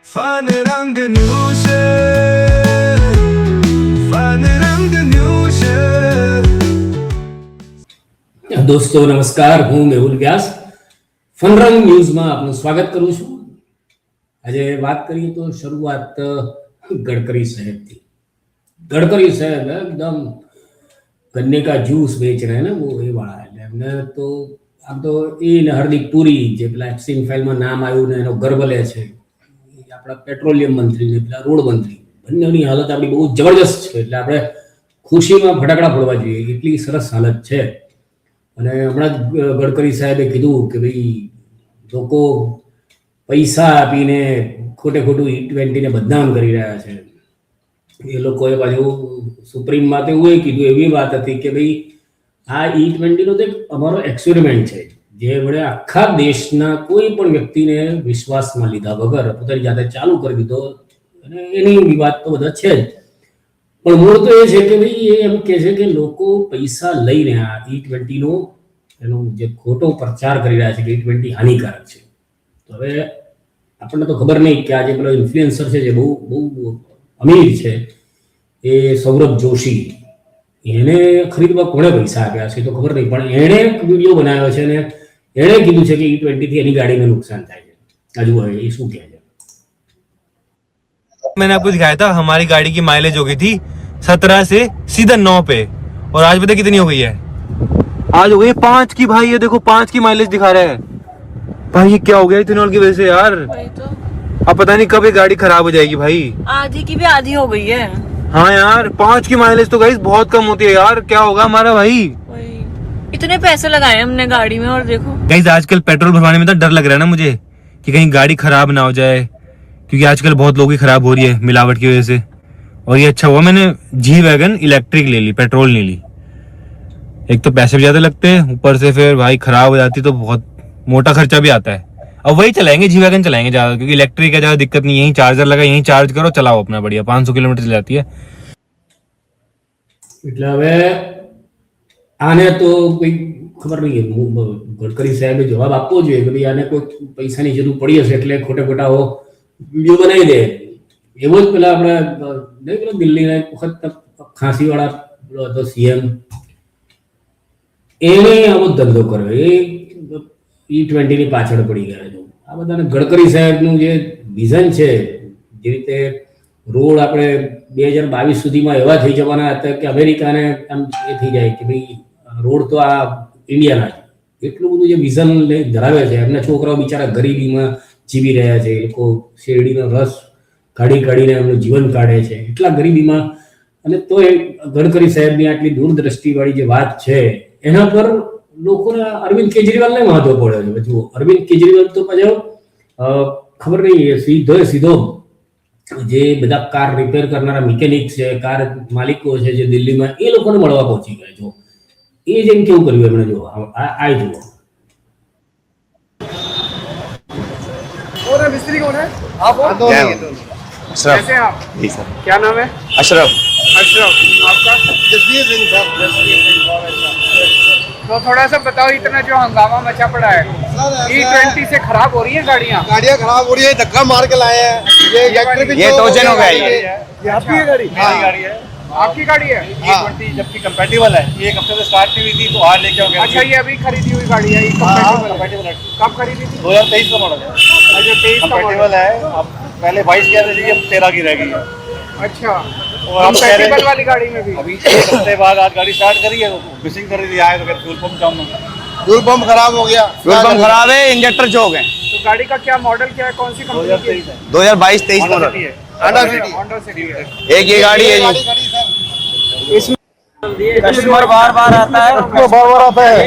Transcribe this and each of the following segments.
Fun રંગ news fun રંગ news. દોસ્તો નમસ્કાર, હું મેહુલ વ્યાસ ફન રંગ ન્યૂઝમાં આપનું સ્વાગત કરું છું। આજે વાત કરીએ તો શરૂઆત गडकरी साहब थी। गडकरी साहब एकदम गन्ने का जूस बेच रहे हैं ना, वो ये वाला है। हमने तो આમ તો એ ને હાર્દિક પુરી જે પેલા એક્સિંગ ફાઇલમાં નામ આવ્યું ને એનો ગર્વ લે છે, આપણા પેટ્રોલિયમ મંત્રી ને પેલા રોડ મંત્રી, બંનેની હાલત આપણી બહુ જબરજસ્ત છે। એટલે આપણે ખુશીમાં ફટાકડા ફોડવા જોઈએ, એટલી સરસ હાલત છે। અને હમણાં જ ગડકરી સાહેબે કીધું કે ભાઈ લોકો પૈસા આપીને ખોટે ખોટું E20 ને બદનામ કરી રહ્યા છે। એ લોકોએ પાછું સુપ્રીમમાં તો એવું કીધું, એવી વાત હતી કે ભાઈ આ E20 નો તો એક અમારો એક્સપેરિમેન્ટ છે, જે વડે આખા દેશના કોઈ પણ વ્યક્તિને વિશ્વાસમાં લીધા વગર પોતાની જાતે ચાલુ કરી દીધો। અને એની વિવાદ તો બધા છે જ, પણ મૂળ તો એ છે કે ભાઈ એ એમ કહે છે કે લોકો પૈસા લઈને આ E20 નો એનો જે ખોટો પ્રચાર કરી રહ્યા છે કે E20 હાનિકારક છે। તો હવે આપણને તો ખબર નહીં કે આ જે પેલો ઇન્ફ્લુએન્સર છે જે બહુ બહુ અમીર છે, એ સૌરભ જોશી, એને ખરીદવા કોણે પૈસા આપ્યા છે તો ખબર નહીં, પણ એણે એક વિડીયો બનાવ્યો છે અને એણે કીધું છે કે E20 થી એની ગાડીને નુકસાન થાય છે। હજુ હવે એ શું કહે છે? मैंने आपको दिखाया था, हमारी गाड़ी की माइलेज हो गई थी 17 से सीधा 9 पे, और आज पता कितनी हो गई है? आज हो गई 5 की। भाई ये देखो 5 की माइलेज दिखा रहा है। भाई ये क्या हो गया इथेनॉल की वजह से यार? तो अब पता नहीं कब ये गाड़ी खराब हो जाएगी भाई। आधी की भी आधी हो गई है। हाँ यार 5 की माइलेज तो गाइस बहुत कम होती है यार, क्या होगा हमारा भाई? इतने पैसे लगाए हमने गाड़ी में, और देखो गाइस आजकल पेट्रोल भरवाने में तो डर लग रहा है ना मुझे कि कहीं गाड़ी खराब ना हो जाए, क्योंकि आजकल बहुत लोगों की खराब हो रही है मिलावट की वजह से। और ये अच्छा हुआ मैंने जी वैगन इलेक्ट्रिक ले ली, पेट्रोल नहीं ली। एक तो पैसे भी ज्यादा लगते हैं, ऊपर से फिर भाई खराब हो जाती तो बहुत मोटा खर्चा भी आता है। अब वही चलाएंगे, जी वैगन चलाएंगे ज्यादा, क्योंकि इलेक्ट्रिक का ज्यादा दिक्कत नहीं है। यहीं चार्जर लगा, यहीं चार्ज करो, चलाओ अपना बढ़िया, 500 किलोमीटर चल जाती है। એટલે હવે આને તો કોઈ ખબર નહીં, ગડકરી સાહેબે જવાબ આપવો જોઈએ કે ભાઈ આને કોઈ પૈસાની જરૂર પડી હશે એટલે ખોટે ખોટા વિડીયો બનાવી દે। એવો જ પેલા આપણે નહીં પેલો દિલ્હીના એક વખત ખાંસીવાળા પેલો હતો CM, એને આવો ધંધો કર્યો, એ E20 ની પાછળ પડી ગયા છે। આ બધાને ગડકરી સાહેબનું જે વિઝન છે, જે રીતે રોડ આપણે 2022 સુધીમાં એવા થઈ જવાના હતા કે અમેરિકાને આમ એ થઈ જાય કે ભાઈ રોડ તો આ ઇન્ડિયાના છે, એટલું બધું જે વિઝન ધરાવે છે। એમના છોકરાઓ બિચારા ગરીબીમાં જીવી રહ્યા છે, એ લોકો શેરડીનો રસ કાઢી કાઢીને એમનું જીવન કાઢે છે, એટલા ગરીબીમાં। અને તો એ ગડકરી સાહેબની આટલી દૂરદ્રષ્ટિવાળી જે વાત છે એના પર લોકોને અરવિંદ કેજરીવાલને મહત્વ પડે છે। જુઓ, અરવિંદ કેજરીવાલ તો પાછો ખબર નહીં સીધો જે બધા કાર રિપેર કરનારા મિકેનિક છે, કાર માલિકો છે જે દિલ્હીમાં, એ લોકોને મળવા પહોંચી ગયા। જો એ જેમ કેવું કર્યું એમણે, જો આ જુઓ। और मिस्त्री कौन है? आप हो? अशरफ। कैसे हैं आप? जी सर। क्या नाम है? अशरफ। अशरफ। आपका? जसवीर सिंह साहब। जसवीर सिंह साहब। तो थोड़ा सा बताओ, इतना जो हंगामा मचा पड़ा है, E20 से खराब हो रही है गाड़ियाँ खराब हो रही है, धक्का मार के लाए हैं। ये टोचन हो गया ये। आपकी गाड़ी? मेरी गाड़ी है। आपकी गाड़ी है? E20 जबकि कंपैटिबल है, ये एक हफ्ते से स्टार्ट नहीं हुई थी, तो आज लेके आओगे। अच्छा, ये अभी खरीदी हुई गाड़ी है? कंपैटिबल है। कब खरीदी थी? 2023 का मॉडल है। अच्छा, 23 का कंपैटिबल मॉडल है। अब पहले 22 की थी, अब 13 की रह गई है। अच्छा, और हम कह रहे कंपैटिबल हैं वाली गाड़ी में भी अभी एक हफ्ते बाद आज गाड़ी स्टार्ट करी है, मिसिंग कर दी आए तो फिर फ्यूल पंप जाऊंगा। फ्यूल पंप खराब हो गया, फ्यूल पंप खराब है, इंजेक्टर चौक है। तो गाड़ी का क्या मॉडल क्या है, कौन सी कंपनी की है? 2022-23 मॉडल है। होंडा सिटी है। एक ये गाड़ी है, इसमें कस्टमर बार बार आता है, बार बार आता है,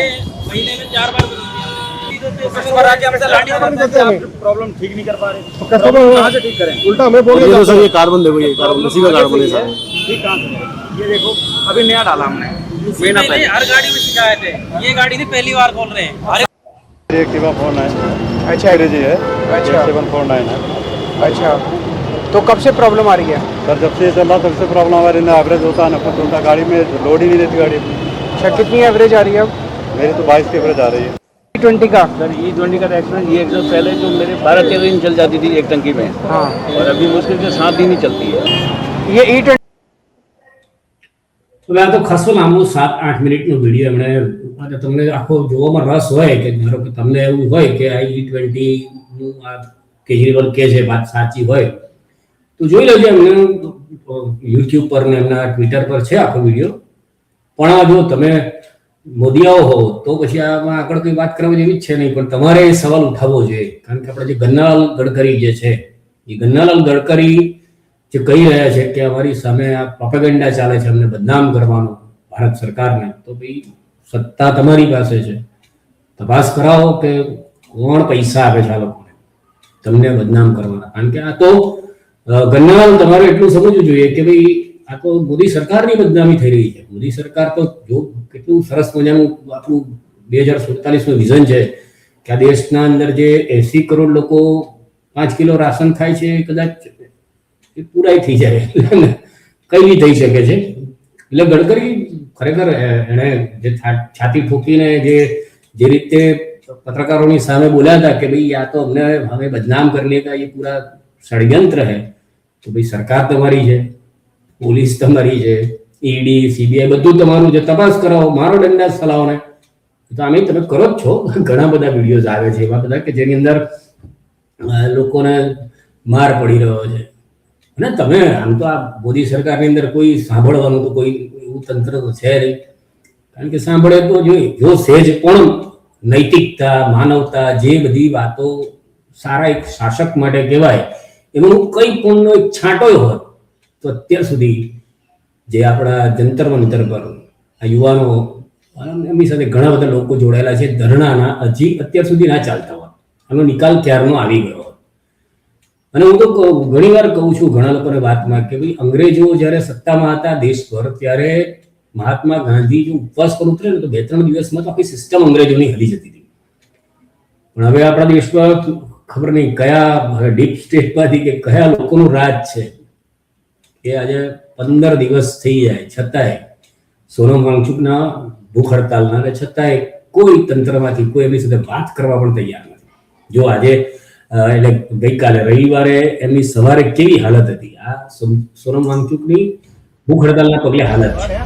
महीने में 4 बार कस्टमर आके हमसे प्रॉब्लम ठीक नहीं कर पा रहे, कस्टमर कहाँ से ठीक करें? उल्टा हमें बोल ये सर ये कार्बन देखो, ये कार्बन उसी का कार्बन है सर। ठीक कहाँ से? ये देखो अभी नया डाला हमने, महीना नहीं, हर गाड़ी में शिकायत है, ये गाड़ी नहीं पहली बार खोल रहे हैं। एक्टिवा 49 अच्छा जी है। अच्छा 749 है। अच्छा, तो कब से प्रॉब्लम आ रही है? सर जब से चल रहा तब से प्रॉब्लम हमारे ना एवरेज होता है ना कुछ होता, गाड़ी में लोड ही नहीं रहती गाड़ी। अच्छा, कितनी एवरेज आ रही है अब? मेरी तो 22 की एवरेज आ रही है। E20 का सर E20 का एक्सपीरियंस ये एकदम पहले जो मेरे 12-13 दिन चल जाती थी एक टंकी में, हाँ और अभी मुश्किल से 7 दिन ही चलती है। ये E20 હવે આ તો ખાસો લાંબો 7-8 મિનિટનો વિડીયો એમણે અને તમને આખો જોવામાં રસ હોય કે ધારો કે તમને એવું હોય કે આ E20 નું આ કેજરીવાલ કે છે વાત સાચી હોય તો જોઈ લેજો એમને યુટ્યુબ પર ને એમના ટ્વિટર પર છે આખો વિડીયો. પણ આ જો તમે મોદીયાઓ હો તો પછી આમાં આગળ કોઈ વાત કરવા જેવી જ છે નહીં, પણ તમારે એ સવાલ ઉઠાવવો જોઈએ. કારણ કે આપણે જે ગન્નાલાલ ગડકરી જે છે એ ગન્નાલાલ ગડકરી જે કહી રહ્યા છે કે અમારી સામે આ પ્રોપેગેન્ડા ચાલે છે અમને બદનામ કરવાનો ભારત સરકારને, તો ભાઈ સત્તા તમારી પાસે છે, તપાસ કરાવો કે કોણ પૈસા આપે છે આ લોકોને તમને બદનામ કરવાના. કારણ કે આ તો ગન્નાલાલ તમારે એટલું સમજવું જોઈએ કે ભાઈ આ તો મોદી સરકારની બદનામી થઈ રહી છે. મોદી સરકાર તો જો કેટલું સરસ મજાનું આપણું 2047નું વિઝન છે કે આ દેશના અંદર જે 80 કરોડ લોકો 5 કિલો રાશન ખાય છે કદાચ એ પૂરાઈ થઈ જાય કઈ બી થઈ શકે છે. એટલે ગડકરી ખરેખર એણે જે છાતી ઠોકીને જે રીતે પત્રકારોની સામે બોલ્યા હતા કે ભાઈ આ તો અમને હવે બદનામ કરને કા એ પૂરા ષડયંત્ર है, તો ભાઈ સરકાર તમારી છે, પોલીસ તમારી છે, ઈડી સીબીઆઈ બધું તમારું છે, તપાસ કરાવો, મારો દંડા ચલાવો ને. તો આમે તમે કરો જ છો. ઘણા બધા વિડીયોઝ આવે છે એવા બધા કે જેની અંદર લોકોને માર પડી રહ્યો છે. અને તમે આમ તો આ મોદી સરકારની અંદર કોઈ સાંભળવાનું તો કોઈ એવું તંત્ર તો છે નહીં. કારણ કે સાંભળે તો જો સહેજ પણ નૈતિકતા માનવતા જે બધી વાતો સારા એક શાસક માટે કહેવાય એમાં કઈ પણ એક છાંટોય હોય તો અત્યાર સુધી જે આપણા જંતર મંતર પર આ યુવાનો એમની સાથે ઘણા બધા લોકો જોડાયેલા છે ધરણાના, હજી અત્યાર સુધી ના ચાલતા હોય, આનો નિકાલ ક્યારનો આવી ગયો. અને હું તો ઘણી વાર કહું છું ઘણા લોકોને વાતમાં કે ભાઈ અંગ્રેજો જ્યારે સત્તામાં હતા દેશ પર ત્યારે મહાત્મા ગાંધી જો ઉપવાસ પર ઉતરે ને તો 2-3 દિવસમાં તો આખી સિસ્ટમ અંગ્રેજોની હલી જતી હતી. પણ હવે આપણા દેશમાં ખબર નહીં કયા ડીપ સ્ટેટમાંથી કે કયા લોકોનું રાજ છે કે આજે 15 દિવસ થઈ જાય છતાંય સોનમ વાંગચુકના ભૂખ હડતાલના અને છતાંય કોઈ તંત્રમાંથી કોઈ એમની સાથે વાત કરવા પણ તૈયાર નથી. જો આજે એટલે ગઈકાલે રવિવારે એમની સવારે કેવી હાલત હતી, આ સોનમ વાંગચુકની ભૂખ હડતાલના પગલે હાલત છે.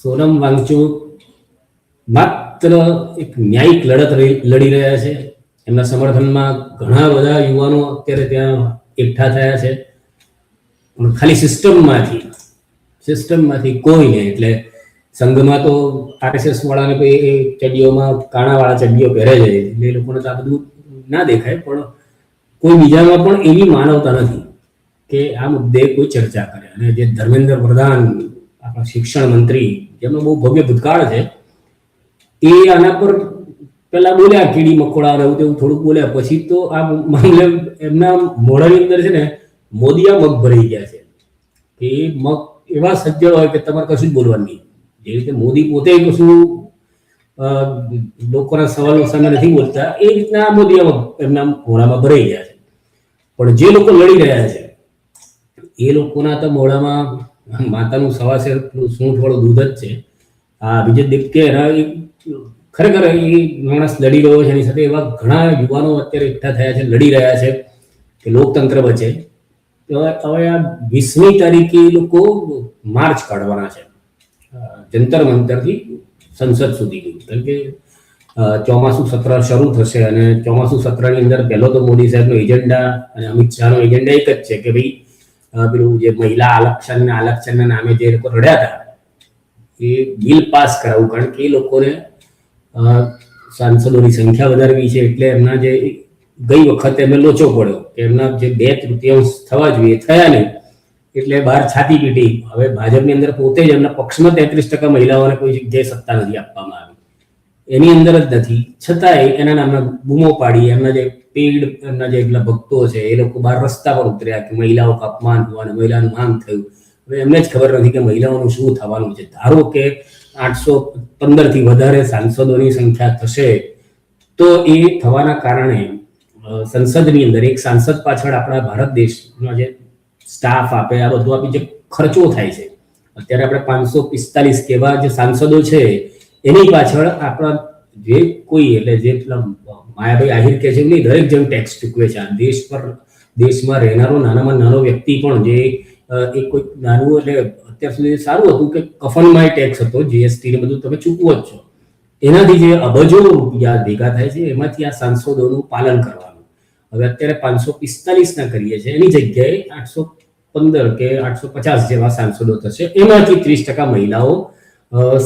સોનમ વાંગચુક માત્ર એક ન્યાયિક લડત લડી રહ્યા છે. એમના સમર્થનમાં ઘણા બધા યુવાનો અત્યારે ત્યાં એકઠા થયા છે, પણ ખાલી સિસ્ટમમાંથી કોઈ નહીં. એટલે સંઘમાં તો RSS વાળાને એ ચડ્ડીઓમાં કાણાવાળા ચડ્ડીઓ પહેરે છે એટલે એ લોકોને તો આ બધું ના દેખાય, પણ કોઈ બીજામાં પણ એવી માનવતા નથી કે આ મુદ્દે કોઈ ચર્ચા કરે. અને જે ધર્મેન્દ્ર પ્રધાન આપણા શિક્ષણ મંત્રી જેમનો બહુ ભવ્ય ભૂતકાળ છે એ આના પર પેલા બોલ્યા કીડી મકોડા એવું તેવું થોડુંક બોલ્યા, પછી તો આ મામલે એમના મોઢાની અંદર છે ને મોદીયા મગ ભરાઈ ગયા છે કે એ મગ એવા સજ્જડ હોય કે તમારે કશું જ બોલવાનું નહીં. જે રીતે મોદી પોતે કશું લોકોના સવાલો સામે નથી બોલતા એ રીતના મોદીયા મગ એમના મોઢામાં ભરાઈ ગયા છે. પણ જે લોકો લડી રહ્યા છે એ લોકોના તો મોઢામાં માતાનું સવાસેર સૂંઠ વાળું દૂધ જ છે. આ વિજય દેવકે ખરેખર એ માણસ લડી રહ્યો છે, એની સાથે એવા ઘણા યુવાનો અત્યારે એકઠા થયા છે, લડી રહ્યા છે કે લોકતંત્ર બચે. તો હવે આ 20મી તારીખે લોકો માર્ચ કાઢવાના છે જંતર મંતરથી સંસદ સુધી. કારણ કે ચોમાસું સત્ર શરૂ થશે અને ચોમાસું સત્રની અંદર પહેલો તો મોદી સાહેબનો એજન્ડા અને અમિત શાહનો એજન્ડા એક જ છે કે ભાઈ પેલું જે મહિલા આરક્ષણના નામે જે લોકો રડ્યા હતા એ બિલ પાસ કરાવવું. કારણ કે એ લોકોને સાંસદોની સંખ્યા વધારવી છે એટલે એમના જે ગઈ વખતે એમને લોચો પડ્યો કે એમના જે 2/3 થવા જોઈએ થયા નહીં એટલે બહાર છાતી પીટી. હવે ભાજપની અંદર પોતે જ એમના પક્ષમાં 33% મહિલાઓને કોઈ જગ્યાએ સત્તા નથી આપવામાં આવી, એની અંદર જ નથી, છતાંય એના નામના બૂમો પાડી એમના જે પેડ એમના જે એટલા ભક્તો છે એ લોકો બહાર રસ્તા પર ઉતર્યા કે મહિલાઓ અપમાન થયું અને મહિલાનું માંગ થયું. હવે એમને જ ખબર નથી કે મહિલાઓનું શું થવાનું છે. ધારો કે 815 થી વધારે સાંસદોની સંખ્યા થશે તો એ થવાના કારણે સંસદની અંદર એક સાંસદ પાછળ આપણા ભારત દેશનો જે સ્ટાફ આપે આ બધું આપી જે ખર્ચો થાય છે અત્યારે આપણે 545 કેવા જે સાંસદો છે એની પાછળ આપણા જે કોઈ એટલે જે પેલા માયાભાઈ આહિર કે છે નહીં, દરેક જણ ટેક્સ ચૂકવે છે. દેશમાં રહેનારો નાનામાં નાનો વ્યક્તિ પણ જે એક કોઈ નાનું એટલે અત્યાર સુધી સારું હતું કે કફનમાંય ટેક્સ હતો, જીએસટી ને બધું તમે ચૂકવો જ છો. એનાથી જે અબજો રૂપિયા ભેગા થાય છે એમાંથી આ સાંસદોનું પાલન કરવાનું. હવે અત્યારે 545 ના કરીએ છીએ, એની જગ્યાએ 815 કે 850 જેવા સાંસદો થશે. એમાંથી 30% મહિલાઓ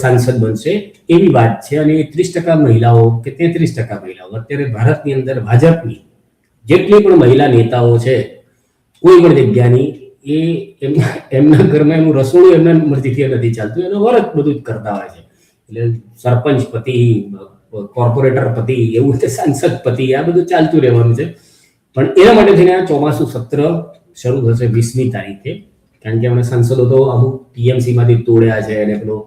સાંસદ બનશે એવી વાત છે. અને 30% મહિલાઓ કે 33% મહિલાઓ અત્યારે ભારતની અંદર ભાજપની જેટલી પણ મહિલા નેતાઓ છે કોઈ પણ જગ્યાની, એ એમના ઘરમાં એનું રસોડું એમના મરજીથી નથી ચાલતું, એનો વર્ક બધું જ કરતા હોય છે. એટલે સરપંચ પતિ, કોર્પોરેટર પતિ, એવું તે સાંસદ પતિ, આ બધું ચાલતું રહેવાનું છે. પણ એના માટે થઈને આ ચોમાસું સત્ર શરૂ થશે 20મી તારીખે. કારણ કે અમે સાંસદો તો અમુક ટીએમસી માંથી તોડ્યા છે અને પેલો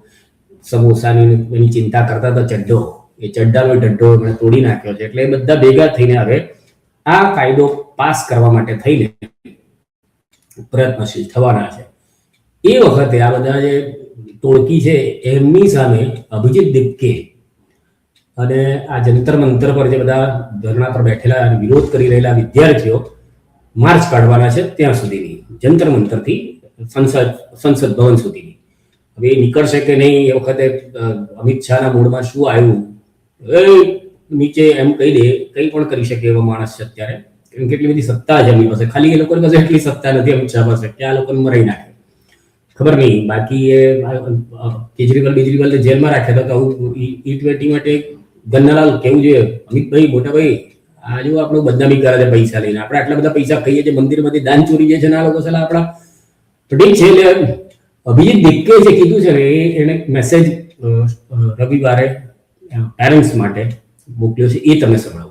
સમોસાની એની ચિંતા કરતા હતા ચડ્ડો, એ ચડ્ડાનો ઢડ્ડો એમણે તોડી નાખ્યો છે. એટલે એ બધા ભેગા થઈને હવે આ કાયદો પાસ કરવા માટે થઈને પ્રયત્નશીલ થવાના છે. એ વખતે આ બધા જે ટોળકી છે એમની સામે અભિજીત દીપકે અને આ જંતર મંતર પર જે બધા ધરણા પર બેઠેલા અને વિરોધ કરી રહેલા વિદ્યાર્થીઓ માર્ચ કાઢવાના છે ત્યાં સુધીની, જંતર મંતરથી સંસદ ભવન સુધીની. હવે એ નીકળશે કે નહીં એ વખતે અમિત શાહના મૂડમાં શું આવ્યું, નીચે એમ કહી દે, કંઈ પણ કરી શકે એવો માણસ છે અત્યારે. કેમ કે એટલી બધી સત્તા છે એમની પાસે, ખાલી એ લોકોની પાસે એટલી સત્તા નથી અમિત શાહ પાસે કે આ લોકોને મરાઈ નાખે. ખબર નહીં, બાકી એ કેજરીવાલ જેલમાં રાખ્યા હતા. E20 માટે ગન્નાલાલ કેવું જોઈએ, અમિતભાઈ મોટા ભાઈ આ જો આપણું બદનામી કરે છે પૈસા લઈને, આપણે આટલા બધા પૈસા ખાઈએ છીએ, મંદિરમાંથી દાન ચોરી જાય છે ને આ લોકો સાલા આપણા. તો ઠીક છે. એટલે અભિજીત દીપકે જે કીધું છે ને એને મેસેજ રવિવારે પેરેન્ટ્સ માટે મોકલ્યો છે, એ તમે સંભળાવો.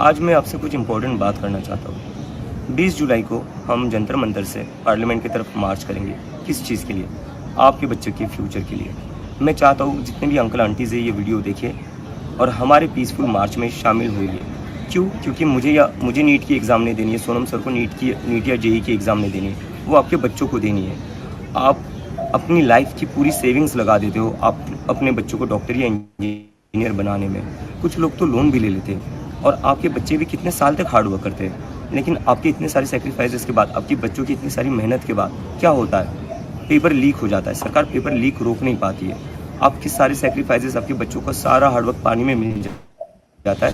आज मैं आपसे कुछ इम्पोर्टेंट बात करना चाहता हूँ. 20 जुलाई को हम जंतर मंतर से पार्लियामेंट की तरफ मार्च करेंगे. किस चीज़ के लिए? आपके बच्चे के फ्यूचर के लिए. मैं चाहता हूँ जितने भी अंकल आंटीज है ये वीडियो देखें और हमारे पीसफुल मार्च में शामिल होइए. क्यों? क्योंकि मुझे नीट की एग्ज़ाम नहीं देनी है, सोनम सर को नीट या जेई की एग्ज़ाम नहीं देनी है, वो आपके बच्चों को देनी है. आप अपनी लाइफ की पूरी सेविंग्स लगा देते हो आप अपने बच्चों को डॉक्टर या इंजीनियर बनाने में. कुछ लोग तो लोन भी ले लेते हैं और आपके बच्चे भी कितने साल तक हार्ड वर्क करते हैं. लेकिन आपके इतने सारे सेक्रीफाइसेस के बाद, आपकी बच्चों की इतनी सारी मेहनत के बाद क्या होता है? पेपर लीक हो जाता है. सरकार पेपर लीक रोक नहीं पाती है. आपके सारे सेक्रीफाइसेस, आपके बच्चों का सारा हार्डवर्क पानी में मिल जाता है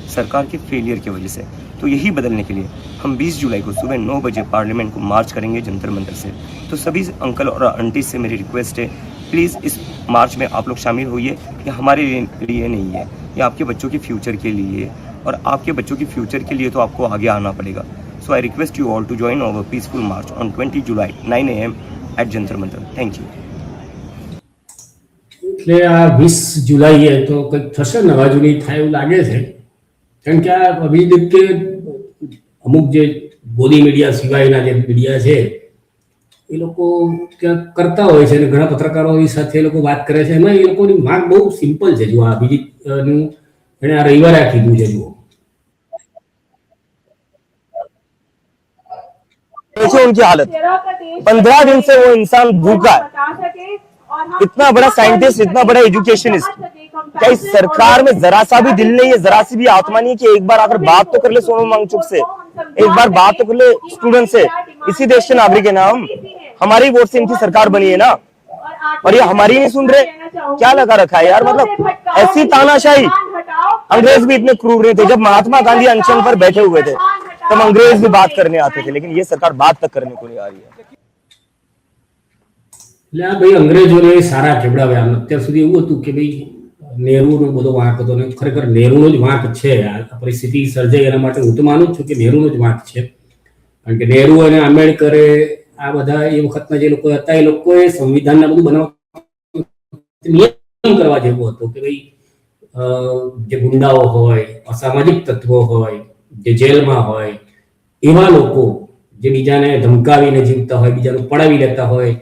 सरकार के फेलियर की वजह से. तो यही बदलने के लिए हम 20 जुलाई को सुबह 9 बजे पार्लियामेंट को मार्च करेंगे जंतर मंतर से. तो सभी अंकल और आंटी से मेरी रिक्वेस्ट है, प्लीज़ इस मार्च में आप लोग शामिल होइए. ये हमारे लिए नहीं है, ये आपके बच्चों के फ्यूचर के लिए है और आपके बच्चों के फ्यूचर के लिए तो आपको आगे आना पड़ेगा. So I request you all to join our peaceful march on 20 July 9 AM at Jantar Mantar. Thank you. એટલે આ 20 જુલાઈએ તો કંઈક થશે, નવા જૂની થાય એવું લાગે છે. કારણ કે આ અભિજીત કે અમુક જે ગોદી મીડિયા સિવાયના જે મીડિયા છે એ લોકો ક્યાંક કરતા હોય છે અને ઘણા પત્રકારોની સાથે એ લોકો વાત કરે છે. એમાં એ લોકોની માંગ બહુ સિમ્પલ છે. જો આ અભિજીતનું એણે આ રવિવારે આ કીધું છે, જુઓ. उनकी हालत 15 दिन से वो इंसान भूखा है. इतना बड़ा साइंटिस्ट, इतना बड़ा एजुकेशनिस्ट, क्या इस सरकार में जरा सा भी दिल नहीं है, जरा सी भी आत्मा नहीं है कि एक बार आकर बात तो कर ले सोनम वांगचुक से, एक बार बात तो कर ले स्टूडेंट से. इसी देश के नागरिक है ना हम, हमारी वोट से इनकी सरकार बनी है ना, और ये हमारी नहीं सुन रहे. क्या लगा रखा है यार, मतलब ऐसी तानाशाही. अंग्रेज भी इतने क्रूर नहीं थे. जब महात्मा गांधी अनशन पर बैठे हुए थे तब अंग्रेज भी बात करने आते थे, लेकिन ये सरकार बात तक करने को नहीं आ रही है. એટલે આ ભાઈ અંગ્રેજોને સારા કેવડાવ્યા. અત્યાર સુધી એવું હતું કે ભાઈ નેહરુનો બધો વાંક હતો ને ખરેખર નેહરુનો જ વાંક છે. આ પરિસ્થિતિ સર્જાઈ એના માટે હું તો માનું છું કે નેહરુનો જ વાંક છે. કારણ કે નેહરુ અને આંબેડકરે આ બધા એ વખતના જે લોકો હતા એ લોકોએ સંવિધાનના બધું બનાવવા નિયમ કરવા જેવો હતો કે ભાઈ જે ગુંડાઓ હોય, અસામાજિક તત્વો હોય, જે જેલમાં હોય, એવા લોકો જે બીજાને ધમકાવીને જીવતા હોય, બીજાનું પડાવી લેતા હોય,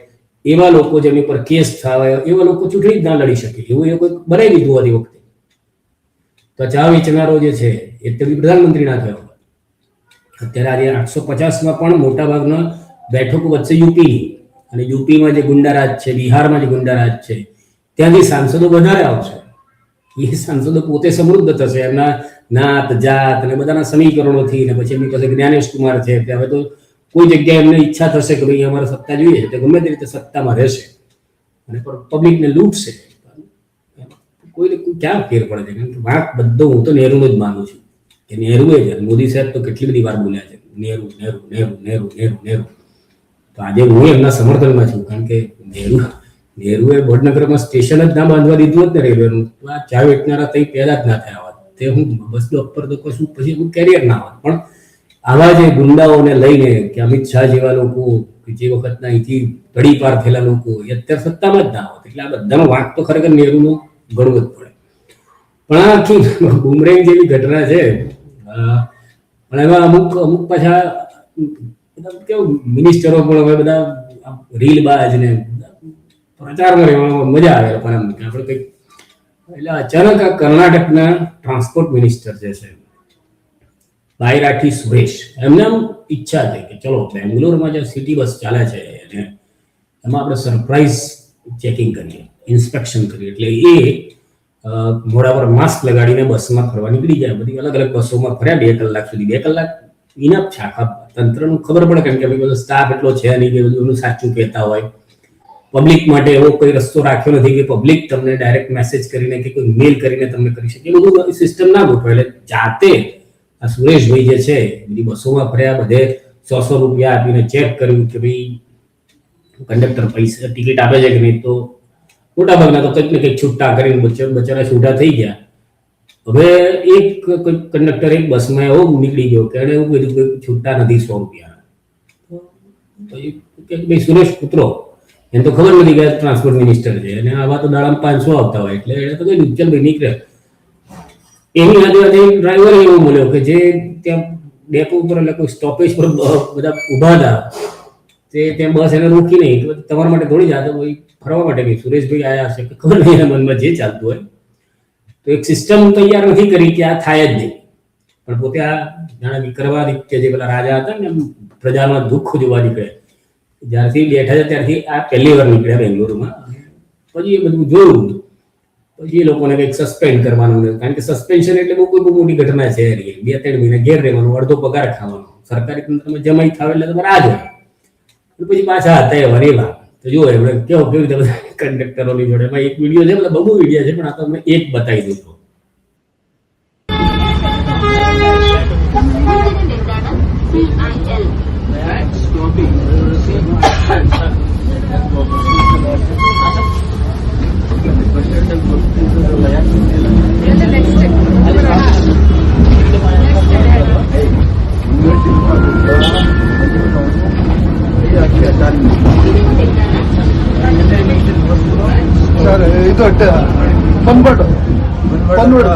એવા લોકો જેમની પર કેસ થાય એવા લોકો ચૂંટણી જ ના લડી શકે એવું એ કોઈ બનાવી દીધું હતી વખતે. તો ચા વેચનારો જે છે એ તો પ્રધાનમંત્રી ના થયો. અત્યારે આજે 850માં પણ મોટા ભાગના બેઠકો વચ્ચે યુપીની, અને યુપીમાં જે ગુંડારાજ છે, બિહારમાં જે ગુંડારાજ છે, ત્યાંથી સાંસદો વધારે આવશે. એ સાંસદો પોતે સમૃદ્ધ થશે, એમના નાત જાત અને બધાના સમીકરણોથી, ને પછી એમની પાસે જ્ઞાનેશ કુમાર છે, હવે તો કોઈ જગ્યાએ એમને ઈચ્છા થશે કે ભાઈ અમારે સત્તા જોઈએ છે, તો ગમે તે રીતે સત્તામાં રહેશે અને પબ્લિકને લૂંટશે. કોઈને ક્યાં ફેર પડે છે? કારણ કે વાંક બધો હું તો નહેરુનો જ માનું છું કે નહેરુએ જ, મોદી સાહેબ તો કેટલી બધી વાર બોલ્યા છે નહેરુ નહેરુ નહેરુ નહેરુ નહેરુ નહેરુ. તો આજે હું એમના સમર્થનમાં છું, કારણ કે નહેરુએ વડનગરમાં સ્ટેશન જ ના બાંધવા દીધું જ ને રેલવેનું, તો આ ચા વેચનારા તઈ પેદા જ ના થયા હોત, તે હું બસ ઉપર તો કશું પછી હું કેરિયર ના હોત. પણ આવા જે ગુંડાઓને લઈને કે અમિત શાહ જેવા લોકો, જે વખતના અહીંથી ઘડી પાર થયેલા લોકો, એ અત્યારે સત્તામાં જ ના હોત. એટલે આ બધાનો વાંક તો ખરેખર નહેરુનો ગણવો જ પડે. પણ આ આખી બુમરેંગ જેવી ઘટના છે. પણ એમાં અમુક પાછા કેવું મિનિસ્ટરો પણ હવે બધા રીલ બાજ ને પ્રચારમાં રહેવામાં મજા આવે. પણ આપણે કંઈક એટલે અચાનક આ કર્ણાટકના ટ્રાન્સપોર્ટ મિનિસ્ટર જે છે બાયરાઠી સુરેશ, એમને આમ ઈચ્છા થઈ કે ચલો બેંગ્લોરમાં જે સિટી બસ ચાલે છે એમાં આપણે સરપ્રાઇઝ ચેકિંગ કરીએ, ઇન્સ્પેક્શન કરીએ. એટલે એ મોઢા પર માસ્ક લગાડીને બસમાં ફરવા નીકળી જાય. બધી અલગ અલગ બસોમાં ફર્યા 2 કલાક સુધી. 2 કલાક ઇનફ છે, આખા તંત્રનું ખબર પડે, કારણ કે બધો સ્ટાફ એટલો છે નહીં કે બધું સાચું કહેતા હોય. પબ્લિક માટે એવો કોઈ રસ્તો રાખ્યો નથી કે પબ્લિક તમને ડાયરેક્ટ મેસેજ કરીને કે કોઈ મેલ કરીને તમને કરી શકે. એ બધું સિસ્ટમ ના ગોઠવે. એટલે જાતે આ સુરેશભાઈ જે છે બધી બસોમાં ફર્યા, બધે 100 રૂપિયા આપીને ચેક કર્યું કે ભાઈ કંડક્ટર પૈસા ટિકિટ આપે છે કે નહીં. તો મોટા ભાગના તો કંઈક ને કંઈક છૂટા કરીને બચારા છૂટા થઈ ગયા. હવે એક કંડક્ટર એક બસમાં એવો નીકળી ગયો કે એને એવું કીધું કે છૂટા નથી 100 રૂપિયા. તો એ ભાઈ સુરેશ કૂતરો, એને તો ખબર નથી કે ટ્રાન્સપોર્ટ મિનિસ્ટર છે અને આવા તો દાડામાં 500 આવતા હોય. એટલે એને તો કઈ ચાલ ભાઈ નીકળે. એની આજુબાજુ ડ્રાઈવર એવો બોલ્યો કે જે ત્યાં ડેપો ઉપર એટલે કોઈ સ્ટોપેજ પર બધા ઉભા હતા, તે ત્યાં બસ એને રોકી નહીં. તમારા માટે થોડી જાતો ભાઈ ફરવા માટે નહીં, સુરેશભાઈ આયા હશે કે ખબર નહીં, એના મનમાં જે ચાલતું હોય. તો એક સિસ્ટમ તૈયાર નથી કરી કે આ થાય જ નહીં. પણ પોતે આ જાણે વિક્રમાદિત્ય જે પેલા રાજા હતા ને, પ્રજામાં દુઃખ જોવા નીકળે. જ્યારથી બેઠા છે ત્યારથી આ પહેલી વાર નીકળ્યા બેંગ્લોરમાં. પછી એ બધું જોયું, પછી એ લોકોને કંઈક સસ્પેન્ડ કરવાનું, કારણ કે સસ્પેન્શન એટલે બહુ કોઈ બહુ મોટી ઘટના છે નહીં. 2-3 મહિના ઘેર રહેવાનું, અડધો પગાર ખાવાનો, સરકારી તંત્રમાં જમાઈ થાવ એટલે તમારે આ જ હોય. પછી પાછા હતા એવા એવા. તો જુઓ એમણે કેવી રીતે બધા કંડક્ટરોની જોડે એક વિડીયો છે, બધા બહુ વિડીયો છે, પણ આ તો મેં એક બતાવી દઉં છું.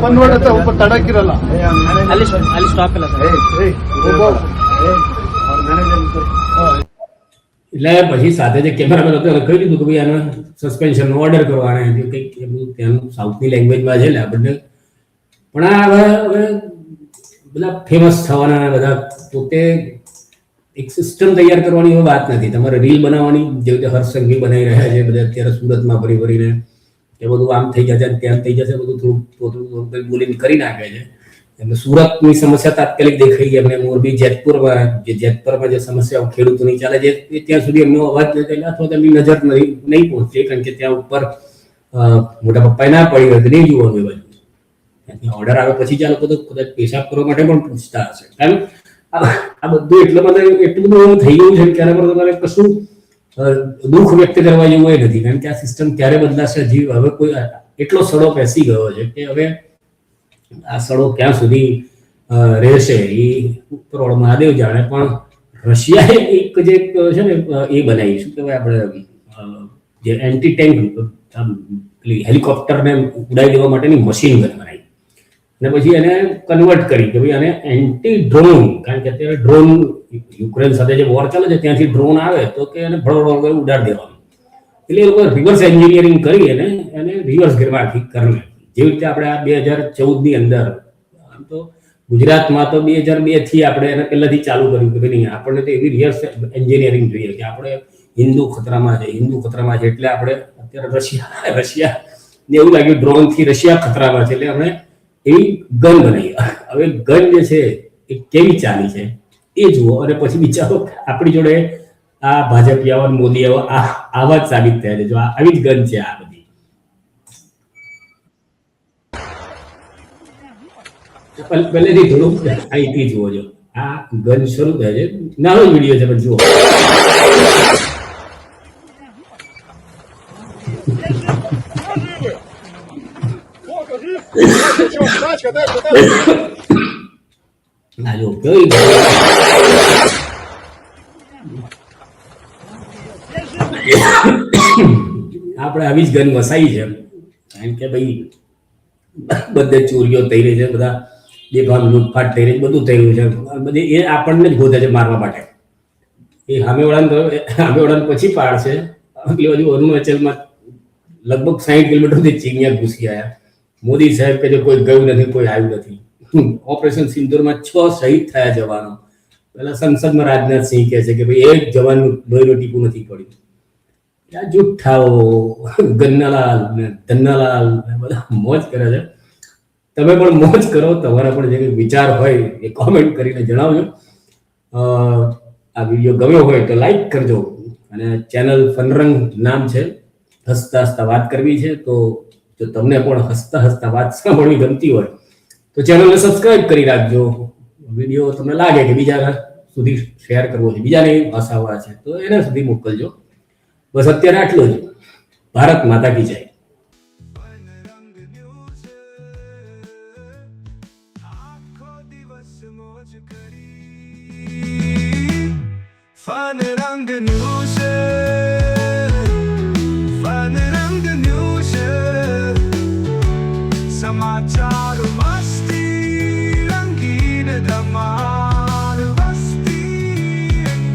ಪನ್ವಡ ಒಬ್ಬ ತಡಕಿರಲ್ಲ ಅಲ್ಲಿ ಸ್ಟಾಪ್ ಇಲ್ಲ ಸರ್. એટલે પછી સાથે જે કેમેરામેન હતો એને કહી દીધું કે ભાઈ આને સસ્પેન્શનનો ઓર્ડર કરવાનો, કંઈક ત્યાંનું સાઉથની લેંગ્વેજમાં છે ને આપણને. પણ આ હવે બધા ફેમસ થવાના, બધા પોતે એક સિસ્ટમ તૈયાર કરવાની એવી વાત નથી. તમારે રીલ બનાવવાની, જેવી રીતે હર્ષંઘવી બનાવી રહ્યા છે બધા અત્યારે સુરતમાં ફરી ફરીને, એ બધું આમ થઈ જશે ત્યાં થઈ જશે, બધું થોડું બોલીને કરી નાખે છે. એમને સુરતની સમસ્યા તાત્કાલિક દેખાઈ ગઈ. એમને મોરબી જેતપુરમાં જે સમસ્યાઓ ખેડૂતોની ચાલે છે ત્યાં સુધી એમનો અવાજ અથવા તેમની નજર નહીં પહોંચે, કારણ કે ત્યાં ઉપર મોટા પપ્પાએ ના પડી હોય નહીં જોવાનું. એ બાજુ ત્યાંથી ઓર્ડર આવે પછી ચાલો તો કદાચ પેશાબ કરવા માટે પણ પૂછતા હશે. કારણ આ બધું એટલું બધું એવું થઈ ગયું છે કે આના પર તમારે કશું દુઃખ વ્યક્ત કરવા જેવું એ નથી. કારણ કે આ સિસ્ટમ ક્યારે બદલાશે, જીવ હવે કોઈ એટલો સડો પેસી ગયો છે કે હવે આ સડો ક્યાં સુધી રહેશે એ ઉપર મહાદેવ જાણે. પણ રશિયાએ એક જે છે ને એ બનાવી, શું કહેવાય આપણે જે એન્ટી ટેન્ક હેલિકોપ્ટરને ઉડાવી દેવા માટેની મશીન ગન બનાવી, અને પછી એને કન્વર્ટ કરી કે ભાઈ આને એન્ટી ડ્રોન, કારણ કે અત્યારે ડ્રોન યુક્રેન સાથે જે વોર ચાલે છે ત્યાંથી ડ્રોન આવે તો કે એને ભડોડો ઉડાડી દેવાનું. એટલે એ લોકો રિવર્સ એન્જિનિયરિંગ કરી એને રિવર્સ ગેરમાં કરી નાખી. જેવી રીતે આપણે આ 2014ની અંદર આમ તો ગુજરાતમાં તો 2002 થી આપણે એને પહેલાથી ચાલુ કર્યું કે ભાઈ નહીં, આપણને તો એવી રિયલ એન્જિનિયરિંગ જોઈએ કે આપણે હિન્દુ ખતરામાં છે એટલે આપણે અત્યારે રશિયા ને એવું લાગ્યું ડ્રોન થી રશિયા ખતરામાં છે એટલે આપણે એવી ગન બનાવી. હવે ગન જે છે એ કેવી ચાલી છે એ જુઓ, અને પછી વિચારો આપણી જોડે આ ભાજપિયાઓ મોદી આવા જ સાબિત થયા છે. જો આવી જ ગન છે આ બધી. પહેલેથી થોડું અહીંથી જુઓ, જો આ ગન શરૂ થાય છે, નાનો જ વિડીયો છે પણ જુઓ. ના જો કેવી આપણે આવી જ ગન વસાઈ છે, કારણ કે ભાઈ બધે ચોરીઓ થઈ રહી છે, બધા બેભાન લૂંટફાટ થઈ રહી છે, બધું થઈ રહ્યું છે, બધે એ આપણને જ ગોતે છે મારવા માટે. એ સામેવાળાને પછી પાડશે. પેલી બાજુ અરુણાચલમાં લગભગ 60 કિલોમીટરથી ચીનિયા ઘૂસી આવ્યા. મોદી સાહેબ કે જે કોઈ ગયું નથી, કોઈ આવ્યું નથી. ઓપરેશન સિંદૂરમાં 6 શહીદ થયા જવાનો. પેલા સંસદમાં રાજનાથસિંહ કહે છે કે ભાઈ એક જવાનનું લોહીનું ટીપું નથી પડ્યું. આ જુઠ્ઠાઓ ગન્નાલાલ ને ધન્નાલાલ બધા મોજ કરે છે. તમે પણ મોજ કરો, તમારા પણ જે વિચાર હોય એ કોમેન્ટ કરીને જણાવજો. આ વિડીયો ગમ્યો હોય તો લાઈક કરજો, અને ચેનલ ફનરંગ નામ છે, હસતા હસતા વાત કરવી છે. તો જો તમને પણ હસતા હસતા વાત સાંભળવી ગમતી હોય તો ચેનલને સબસ્ક્રાઇબ કરી રાખજો. વિડીયો તમને લાગે કે બીજા સુધી શેર કરવો છે, બીજાને હસાવવા છે, તો એના સુધી મોકલજો. બસ અત્યારે આટલું જ. ભારત માતા કી જય. ફન રંગ ન્યૂઝ સમાચાર